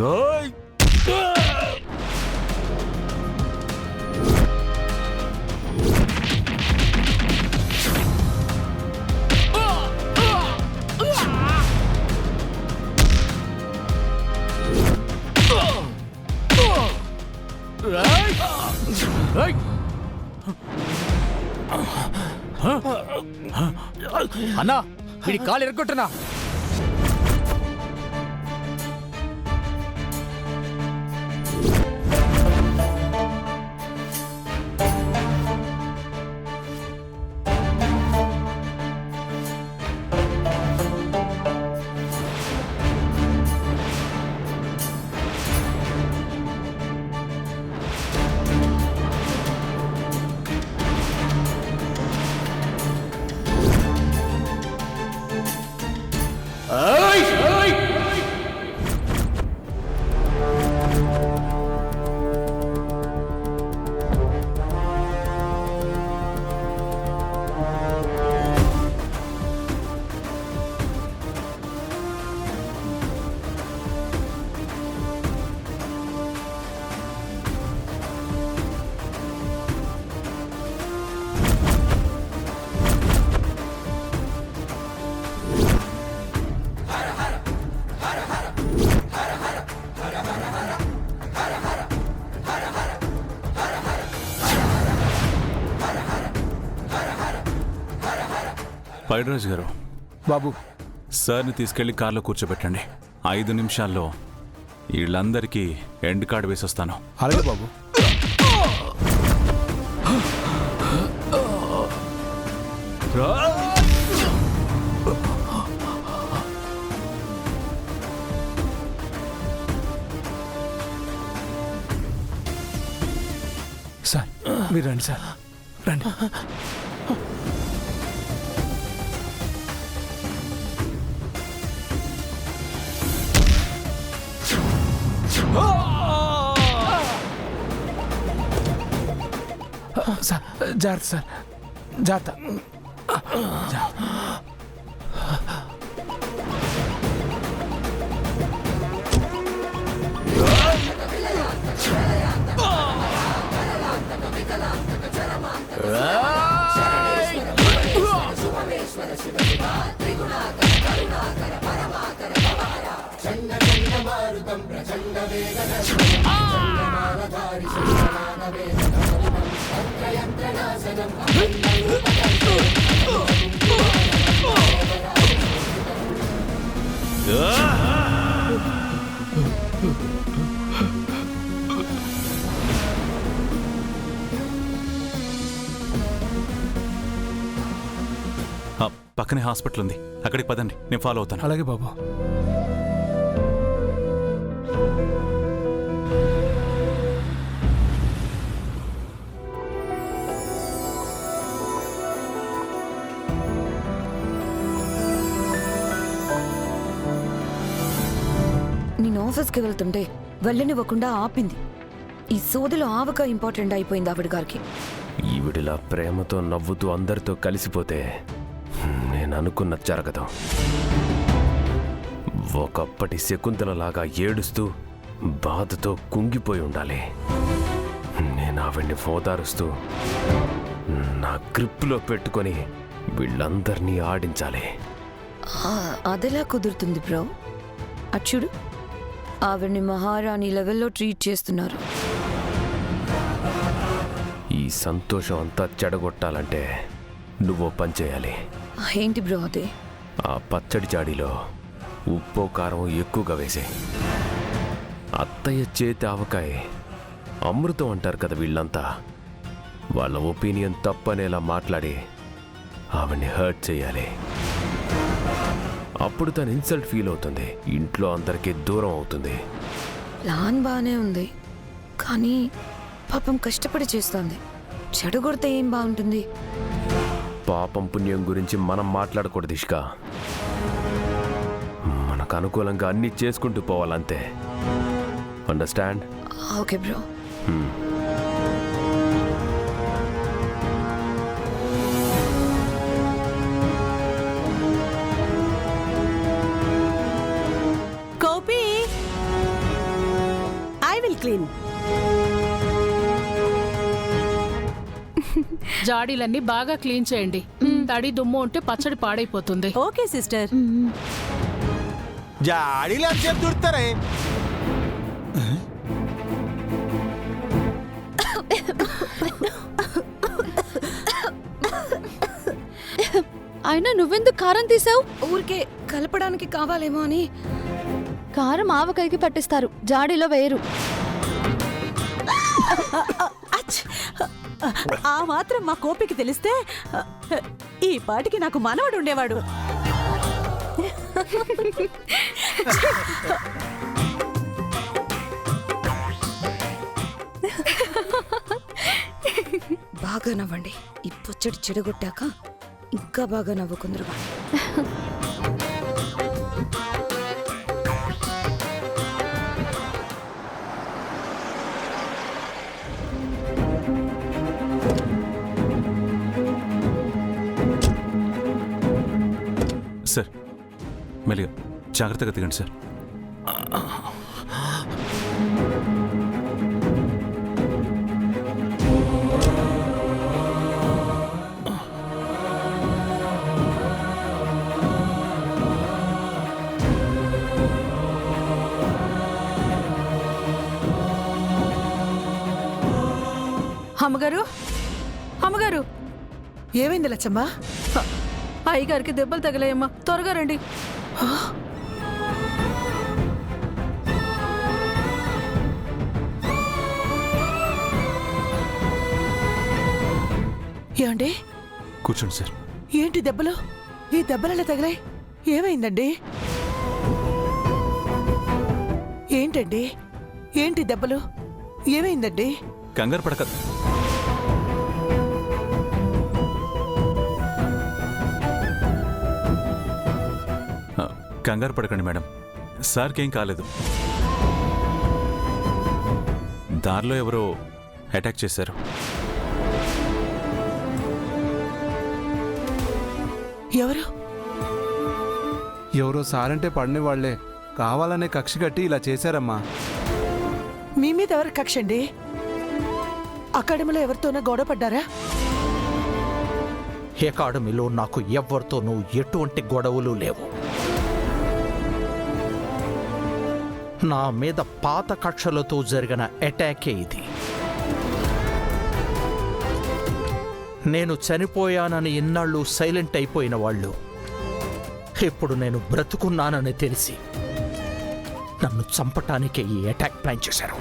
రాయ్ అన్నా వీడి కాలు ఎరగొట్టనా? పైడిరాజు గారు, బాబు సార్ని తీసుకెళ్లి కార్లో కూర్చోబెట్టండి. 5 నిమిషాల్లో వీళ్ళందరికీ ఎండ్ కార్డు వేసొస్తాను. అలాగే బాబు. సార్ మీరు రండి సార్, రండి. సార్ జాగ్రత్త సార్, జాగ్రత్త. పక్కనే హాస్పిటల్ ఉంది, అక్కడికి పదండి, నేను ఫాలో అవుతాను. అలాగే బాబు. నేను ఆఫీస్కి వెళ్తుంటే వెళ్ళనివ్వకుండా ఆపింది. ఈ సోదిలో ఆవక ఇంపార్టెంట్ అయిపోయింది ఆవిడ గారికి. ఈవిడిలా ప్రేమతో నవ్వుతూ అందరితో కలిసిపోతే నేను అనుకున్నది జరగదు. ఒకప్పటి శకుంతలలాగా ఏడుస్తూ బాధతో కుంగిపోయి ఉండాలి. నేను ఆవిడ్ని ఓదారుస్తూ నా గ్రిప్లో పెట్టుకొని వీళ్ళందరినీ ఆడించాలి. అదెలా కుదురుతుంది బ్రో? అచ్చుడు, ఆవిడ్ని మహారాణి లెవెల్లో ట్రీట్ చేస్తున్నారు. ఈ సంతోషం అంతా చెడగొట్టాలంటే నువ్వో పని చేయాలి. ఏంటి బ్రో అదే? ఆ పచ్చడి జాడీలో ఉప్పు కారం ఎక్కువగా వేసే. అత్తయ్య చేతి ఆవకాయ అమృతం అంటారు కదా వీళ్ళంతా. వాళ్ళ ఒపీనియన్ తప్పనేలా మాట్లాడి ఆవిడ్ని హర్ట్ చేయాలి. అప్పుడు తను ఇన్సల్ట్ ఫీల్ అవుతుంది, ఇంట్లో అందరికీ దూరం అవుతుంది. ప్లాన్ బాగానే ఉంది, కానీ పాపం కష్టపడి చేస్తోంది. చెడగొడితే ఏం బాగుంటుంది? పాపం పుణ్యం గురించి మనం మాట్లాడకూడదు ఇష్క. మనకు అనుకూలంగా అన్నీ చేసుకుంటూ పోవాలంతే. అండర్స్టాండ్? Okay bro. క్లీన్. జాడీలన్నీ బాగా క్లీన్ చేయండి. తడి దుమ్ము ఉంటే పచ్చడి పాడైపోతుంది. Okay sister. జాడీలు ఎంతసేపు దుడతారే? అయినా నువ్వెందుకు కారం తీసావు? ఊరికే కలపడానికి కావాలేమో అని. కారం ఆవకాయకి పట్టిస్తారు, జాడీలో వేయరు. అచ్! ఆ మాత్రం మా కోపికి తెలిస్తే ఈ పాటికి నాకు మనవడు ఉండేవాడు. బాగా నవ్వండి. ఈ పచ్చడి చెడగొట్టాక ఇంకా బాగా నవ్వుకుందరుగా. సార్ మెల్లిగా జాగ్రత్తగా దిగండి సార్. అమ్మగారు, అమ్మగారు, ఏమైంది లచ్చమ్మ? అయ్యగారికి దెబ్బలు తగిలాయమ్మా, త్వరగా రండి. ఏమండి? కూర్చోండి సార్. ఏంటి దెబ్బలు? ఈ దెబ్బలలో తగిలాయి? ఏమైందండి? ఏంటండి? ఏంటి దెబ్బలు? ఏమైందండి? కంగారు పడక. కంగారు పడకండి మేడం, సార్కి ఏం కాలేదు. దారిలో ఎవరో అటాక్ చేశారు. ఎవరు? ఎవరో సారంటే పడని వాళ్లే కావాలనే కక్ష కట్టి ఇలా చేశారమ్మా. మీ మీద ఎవరు కక్షండి? అకాడమీలో ఎవరితోనో గొడవ పడ్డారా? అకాడమీలో నాకు ఎవరితోనూ ఎటువంటి గొడవలు లేవు. నా మీద పాత కక్షలతో జరిగిన అటాకే ఇది. నేను చనిపోయానని ఇన్నాళ్ళు సైలెంట్ అయిపోయిన వాళ్ళు ఇప్పుడు నేను బ్రతుకున్నానని తెలిసి నన్ను చంపటానికే ఈ అటాక్ ప్లాన్ చేశారు.